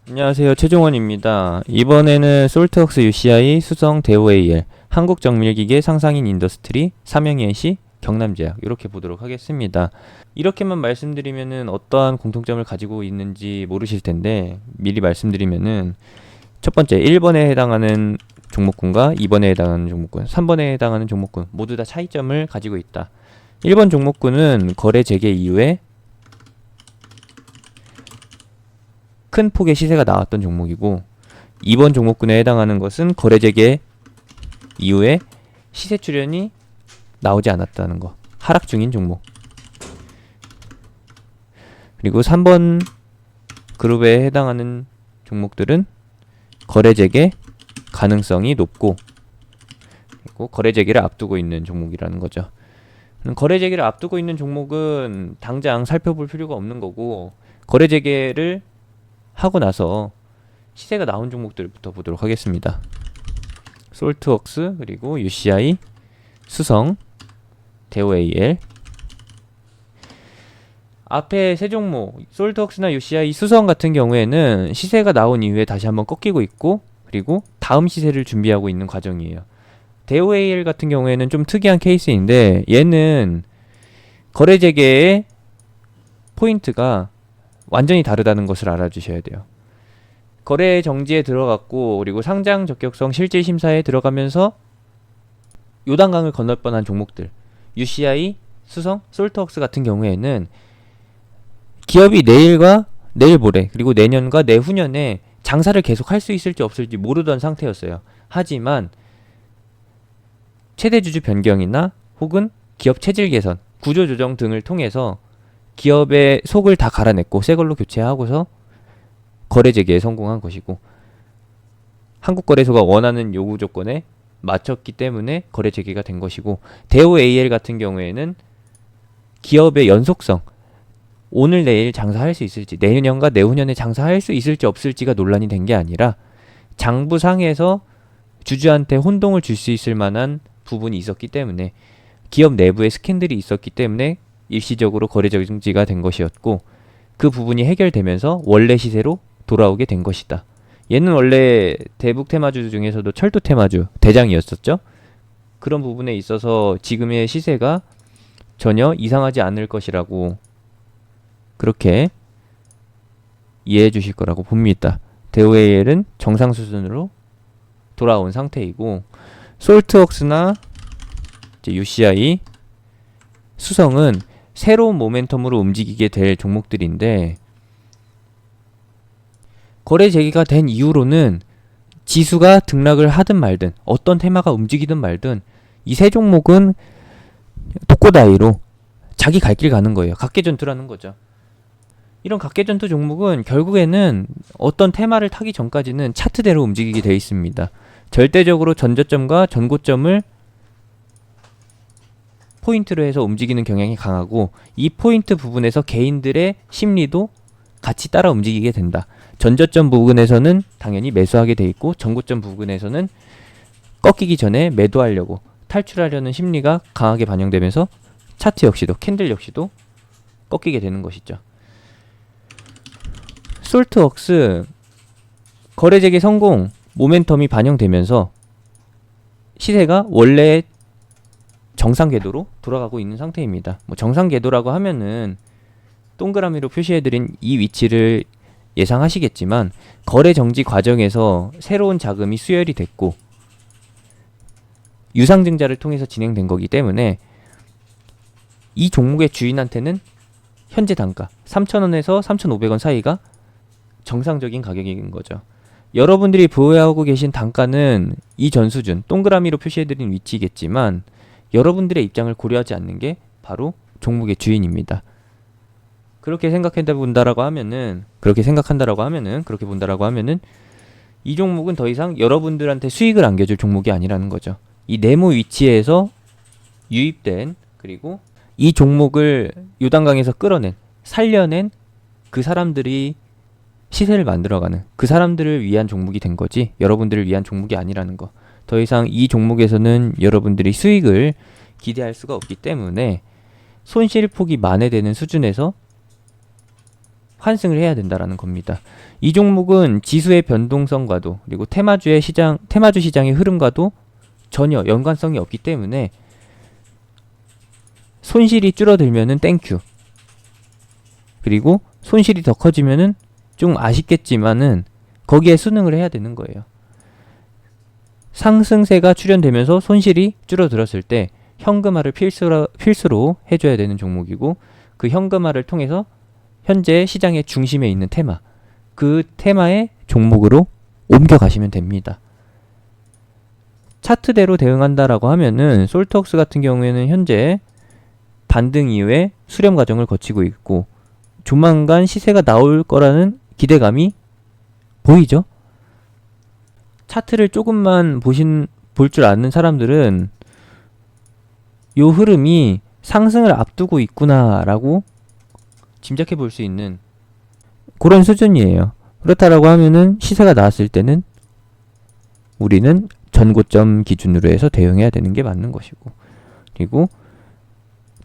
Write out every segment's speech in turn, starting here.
안녕하세요. 최종원입니다. 이번에는 솔트웍스 UCI 수성 대우AL 한국정밀기계 상상인 인더스트리 삼영이NC 경남제약 이렇게 보도록 하겠습니다. 이렇게만 말씀드리면은 어떠한 공통점을 가지고 있는지 모르실 텐데 미리 말씀드리면은 첫 번째 1번에 해당하는 종목군과 2번에 해당하는 종목군, 3번에 해당하는 종목군 모두 다 차이점을 가지고 있다. 1번 종목군은 거래 재개 이후에 큰 폭의 시세가 나왔던 종목이고, 2번 종목군에 해당하는 것은 거래 재개 이후에 시세 출현이 나오지 않았다는 거, 하락 중인 종목. 그리고 3번 그룹에 해당하는 종목들은 거래 재개 가능성이 높고, 그리고 거래 재개를 앞두고 있는 종목이라는 거죠. 거래 재개를 앞두고 있는 종목은 당장 살펴볼 필요가 없는 거고, 거래 재개를 하고 나서 시세가 나온 종목들부터 보도록 하겠습니다. 솔트웍스, 그리고 UCI, 수성, 대우AL. 앞에 세 종목, 솔트웍스나 UCI, 수성 같은 경우에는 시세가 나온 이후에 다시 한번 꺾이고 있고, 그리고 다음 시세를 준비하고 있는 과정이에요. 대우AL 같은 경우에는 좀 특이한 케이스인데, 얘는 거래 재개의 포인트가 완전히 다르다는 것을 알아주셔야 돼요. 거래 정지에 들어갔고, 그리고 상장 적격성 실질 심사에 들어가면서 요단강을 건널 뻔한 종목들, UCI, 수성, 솔트웍스 같은 경우에는 기업이 내일 모레, 그리고 내년과 내후년에 장사를 계속 할 수 있을지 없을지 모르던 상태였어요. 하지만 최대 주주 변경이나 혹은 기업 체질 개선, 구조 조정 등을 통해서 기업의 속을 다 갈아냈고 새 걸로 교체하고서 거래 재개에 성공한 것이고, 한국거래소가 원하는 요구 조건에 맞췄기 때문에 거래 재개가 된 것이고, 대우AL 같은 경우에는 기업의 연속성, 오늘 내일 장사할 수 있을지, 내년과 내후년에 장사할 수 있을지 없을지가 논란이 된 게 아니라 장부상에서 주주한테 혼동을 줄 수 있을 만한 부분이 있었기 때문에, 기업 내부에 스캔들이 있었기 때문에 일시적으로 거래 정지가 된 것이었고, 그 부분이 해결되면서 원래 시세로 돌아오게 된 것이다. 얘는 원래 대북 테마주 중에서도 철도 테마주 대장이었었죠. 그런 부분에 있어서 지금의 시세가 전혀 이상하지 않을 것이라고 그렇게 이해해 주실 거라고 봅니다. 대우AL은 정상 수준으로 돌아온 상태이고, 솔트웍스나 UCI, 수성은 새로운 모멘텀으로 움직이게 될 종목들인데, 거래 재개가 된 이후로는 지수가 등락을 하든 말든 어떤 테마가 움직이든 말든 이 세 종목은 독고다이로 자기 갈 길 가는 거예요. 각계전투라는 거죠. 이런 각계전투 종목은 결국에는 어떤 테마를 타기 전까지는 차트대로 움직이게 되어 있습니다. 절대적으로 전저점과 전고점을 포인트로 해서 움직이는 경향이 강하고, 이 포인트 부분에서 개인들의 심리도 같이 따라 움직이게 된다. 전저점 부분에서는 당연히 매수하게 돼 있고, 전고점 부분에서는 꺾이기 전에 매도하려고 탈출하려는 심리가 강하게 반영되면서 차트 역시도, 캔들 역시도 꺾이게 되는 것이죠. 솔트웍스 거래 재개 성공, 모멘텀이 반영되면서 시세가 원래 정상 궤도로 돌아가고 있는 상태입니다. 정상 궤도라고 하면은 동그라미로 표시해드린 이 위치를 예상하시겠지만, 거래 정지 과정에서 새로운 자금이 수혈이 됐고 유상증자를 통해서 진행된 거기 때문에 이 종목의 주인한테는 현재 단가 3,000원에서 3,500원 사이가 정상적인 가격인 거죠. 여러분들이 보유하고 계신 단가는 이 전수준, 동그라미로 표시해드린 위치겠지만, 여러분들의 입장을 고려하지 않는 게 바로 종목의 주인입니다. 그렇게 생각한다고 하면은 이 종목은 더 이상 여러분들한테 수익을 안겨줄 종목이 아니라는 거죠. 이 네모 위치에서 유입된, 그리고 이 종목을 요단강에서 끌어낸, 살려낸 그 사람들이 시세를 만들어가는, 그 사람들을 위한 종목이 된 거지, 여러분들을 위한 종목이 아니라는 거. 더 이상 이 종목에서는 여러분들이 수익을 기대할 수가 없기 때문에 손실폭이 만회되는 수준에서 환승을 해야 된다라는 겁니다. 이 종목은 지수의 변동성과도 그리고 테마주 시장의 흐름과도 전혀 연관성이 없기 때문에 손실이 줄어들면은 땡큐. 그리고 손실이 더 커지면은 좀 아쉽겠지만은 거기에 순응을 해야 되는 거예요. 상승세가 출현되면서 손실이 줄어들었을 때 현금화를 필수로 해줘야 되는 종목이고, 그 현금화를 통해서 현재 시장의 중심에 있는 테마, 그 테마의 종목으로 옮겨가시면 됩니다. 차트대로 대응한다라고 하면은 솔트웍스 같은 경우에는 현재 반등 이후에 수렴 과정을 거치고 있고 조만간 시세가 나올 거라는 기대감이 보이죠? 차트를 조금만 볼 줄 아는 사람들은 요 흐름이 상승을 앞두고 있구나라고 짐작해 볼 수 있는 그런 수준이에요. 그렇다라고 하면은 시세가 나왔을 때는 우리는 전고점 기준으로 해서 대응해야 되는 게 맞는 것이고, 그리고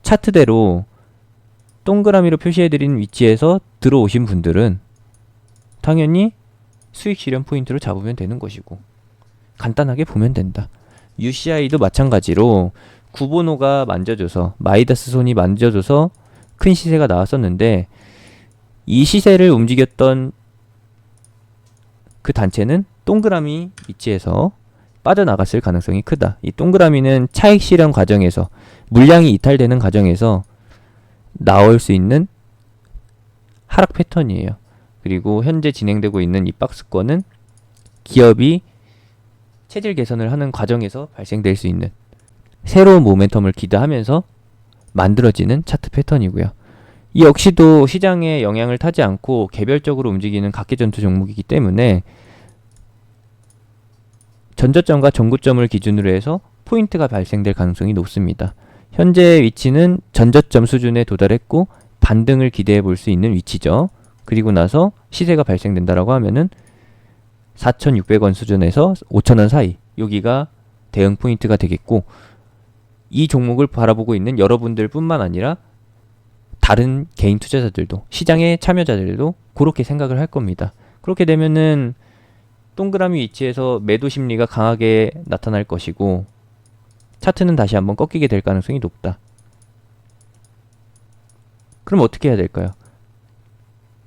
차트대로 동그라미로 표시해드린 위치에서 들어오신 분들은 당연히 수익 실현 포인트로 잡으면 되는 것이고, 간단하게 보면 된다. UCI도 마찬가지로 구보노가 만져줘서, 마이다스 손이 만져줘서 큰 시세가 나왔었는데 이 시세를 움직였던 그 단체는 동그라미 위치에서 빠져나갔을 가능성이 크다. 이 동그라미는 차익 실현 과정에서, 물량이 이탈되는 과정에서 나올 수 있는 하락 패턴이에요. 그리고 현재 진행되고 있는 이 박스권은 기업이 체질 개선을 하는 과정에서 발생될 수 있는 새로운 모멘텀을 기대하면서 만들어지는 차트 패턴이고요. 이 역시도 시장에 영향을 타지 않고 개별적으로 움직이는 각계전투 종목이기 때문에 전저점과 전고점을 기준으로 해서 포인트가 발생될 가능성이 높습니다. 현재 위치는 전저점 수준에 도달했고 반등을 기대해 볼 수 있는 위치죠. 그리고 나서 시세가 발생된다라고 하면은 4,600원 수준에서 5,000원 사이, 여기가 대응 포인트가 되겠고, 이 종목을 바라보고 있는 여러분들 뿐만 아니라 다른 개인 투자자들도, 시장의 참여자들도 그렇게 생각을 할 겁니다. 그렇게 되면은 동그라미 위치에서 매도 심리가 강하게 나타날 것이고 차트는 다시 한번 꺾이게 될 가능성이 높다. 그럼 어떻게 해야 될까요?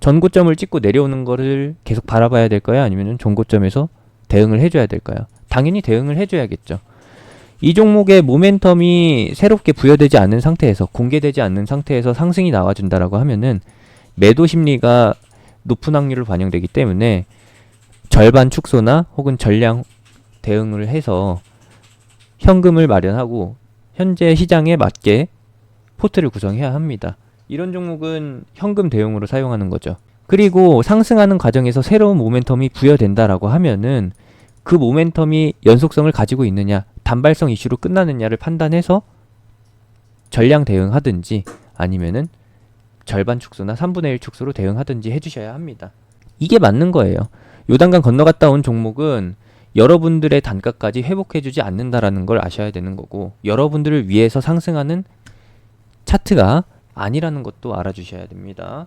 전고점을 찍고 내려오는 거를 계속 바라봐야 될까요? 아니면 전고점에서 대응을 해줘야 될까요? 당연히 대응을 해줘야겠죠. 이 종목의 모멘텀이 새롭게 부여되지 않는 상태에서, 공개되지 않는 상태에서 상승이 나와준다라고 하면은 매도 심리가 높은 확률을 반영되기 때문에 절반 축소나 혹은 전량 대응을 해서 현금을 마련하고 현재 시장에 맞게 포트를 구성해야 합니다. 이런 종목은 현금 대용으로 사용하는 거죠. 그리고 상승하는 과정에서 새로운 모멘텀이 부여된다라고 하면은 그 모멘텀이 연속성을 가지고 있느냐, 단발성 이슈로 끝나느냐를 판단해서 전량 대응하든지 아니면은 절반 축소나 3분의 1 축소로 대응하든지 해주셔야 합니다. 이게 맞는 거예요. 요단강 건너갔다 온 종목은 여러분들의 단가까지 회복해주지 않는다라는 걸 아셔야 되는 거고, 여러분들을 위해서 상승하는 차트가 아니라는 것도 알아주셔야 됩니다.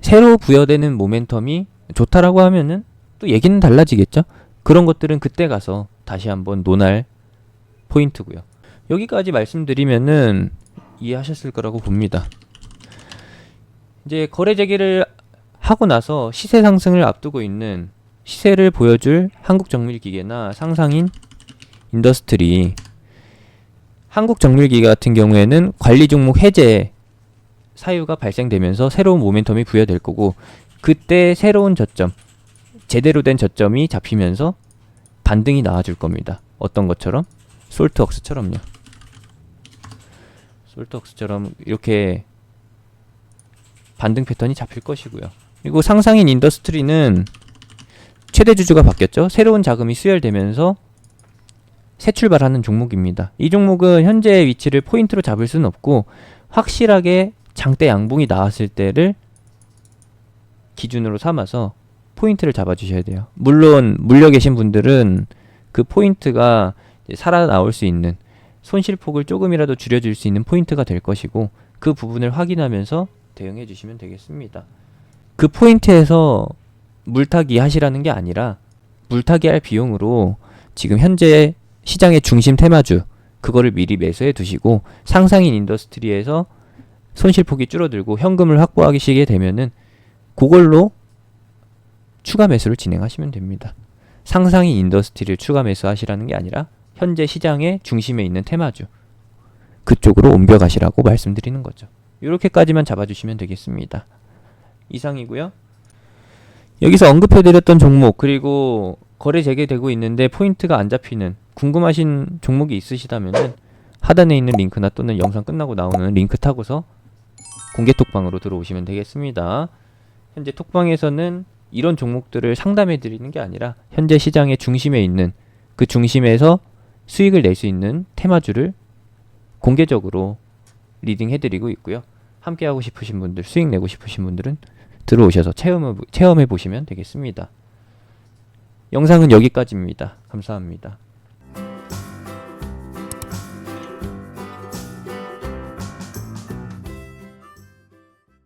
새로 부여되는 모멘텀이 좋다라고 하면은 또 얘기는 달라지겠죠? 그런 것들은 그때 가서 다시 한번 논할 포인트고요. 여기까지 말씀드리면은 이해하셨을 거라고 봅니다. 이제 거래 재개를 하고 나서 시세 상승을 앞두고 있는, 시세를 보여줄 한국정밀기계나 상상인 인더스트리, 한국정밀기계 같은 경우에는 관리 종목 해제 사유가 발생되면서 새로운 모멘텀이 부여될 거고, 그때 새로운 저점, 제대로 된 저점이 잡히면서 반등이 나와줄 겁니다. 어떤 것처럼? 솔트웍스처럼요. 솔트웍스처럼 이렇게 반등 패턴이 잡힐 것이고요. 그리고 상상인 인더스트리는 최대 주주가 바뀌었죠. 새로운 자금이 수혈되면서 새 출발하는 종목입니다. 이 종목은 현재의 위치를 포인트로 잡을 수는 없고 확실하게 장대 양봉이 나왔을 때를 기준으로 삼아서 포인트를 잡아주셔야 돼요. 물론 물려 계신 분들은 그 포인트가 살아나올 수 있는, 손실폭을 조금이라도 줄여줄 수 있는 포인트가 될 것이고, 그 부분을 확인하면서 대응해 주시면 되겠습니다. 그 포인트에서 물타기 하시라는 게 아니라 물타기 할 비용으로 지금 현재 시장의 중심 테마주 그거를 미리 매수해 두시고 상상인 인더스트리에서 손실폭이 줄어들고 현금을 확보하시게 되면은 그걸로 추가 매수를 진행하시면 됩니다. 상상인 인더스트리를 추가 매수하시라는 게 아니라 현재 시장의 중심에 있는 테마주 그쪽으로 옮겨가시라고 말씀드리는 거죠. 이렇게까지만 잡아주시면 되겠습니다. 이상이고요. 여기서 언급해드렸던 종목 그리고 거래 재개되고 있는데 포인트가 안 잡히는 궁금하신 종목이 있으시다면 하단에 있는 링크나 또는 영상 끝나고 나오는 링크 타고서 공개 톡방으로 들어오시면 되겠습니다. 현재 톡방에서는 이런 종목들을 상담해 드리는 게 아니라 현재 시장의 중심에 있는 그 중심에서 수익을 낼 수 있는 테마주를 공개적으로 리딩해 드리고 있고요. 함께 하고 싶으신 분들, 수익 내고 싶으신 분들은 들어오셔서 체험해 보시면 되겠습니다. 영상은 여기까지입니다. 감사합니다.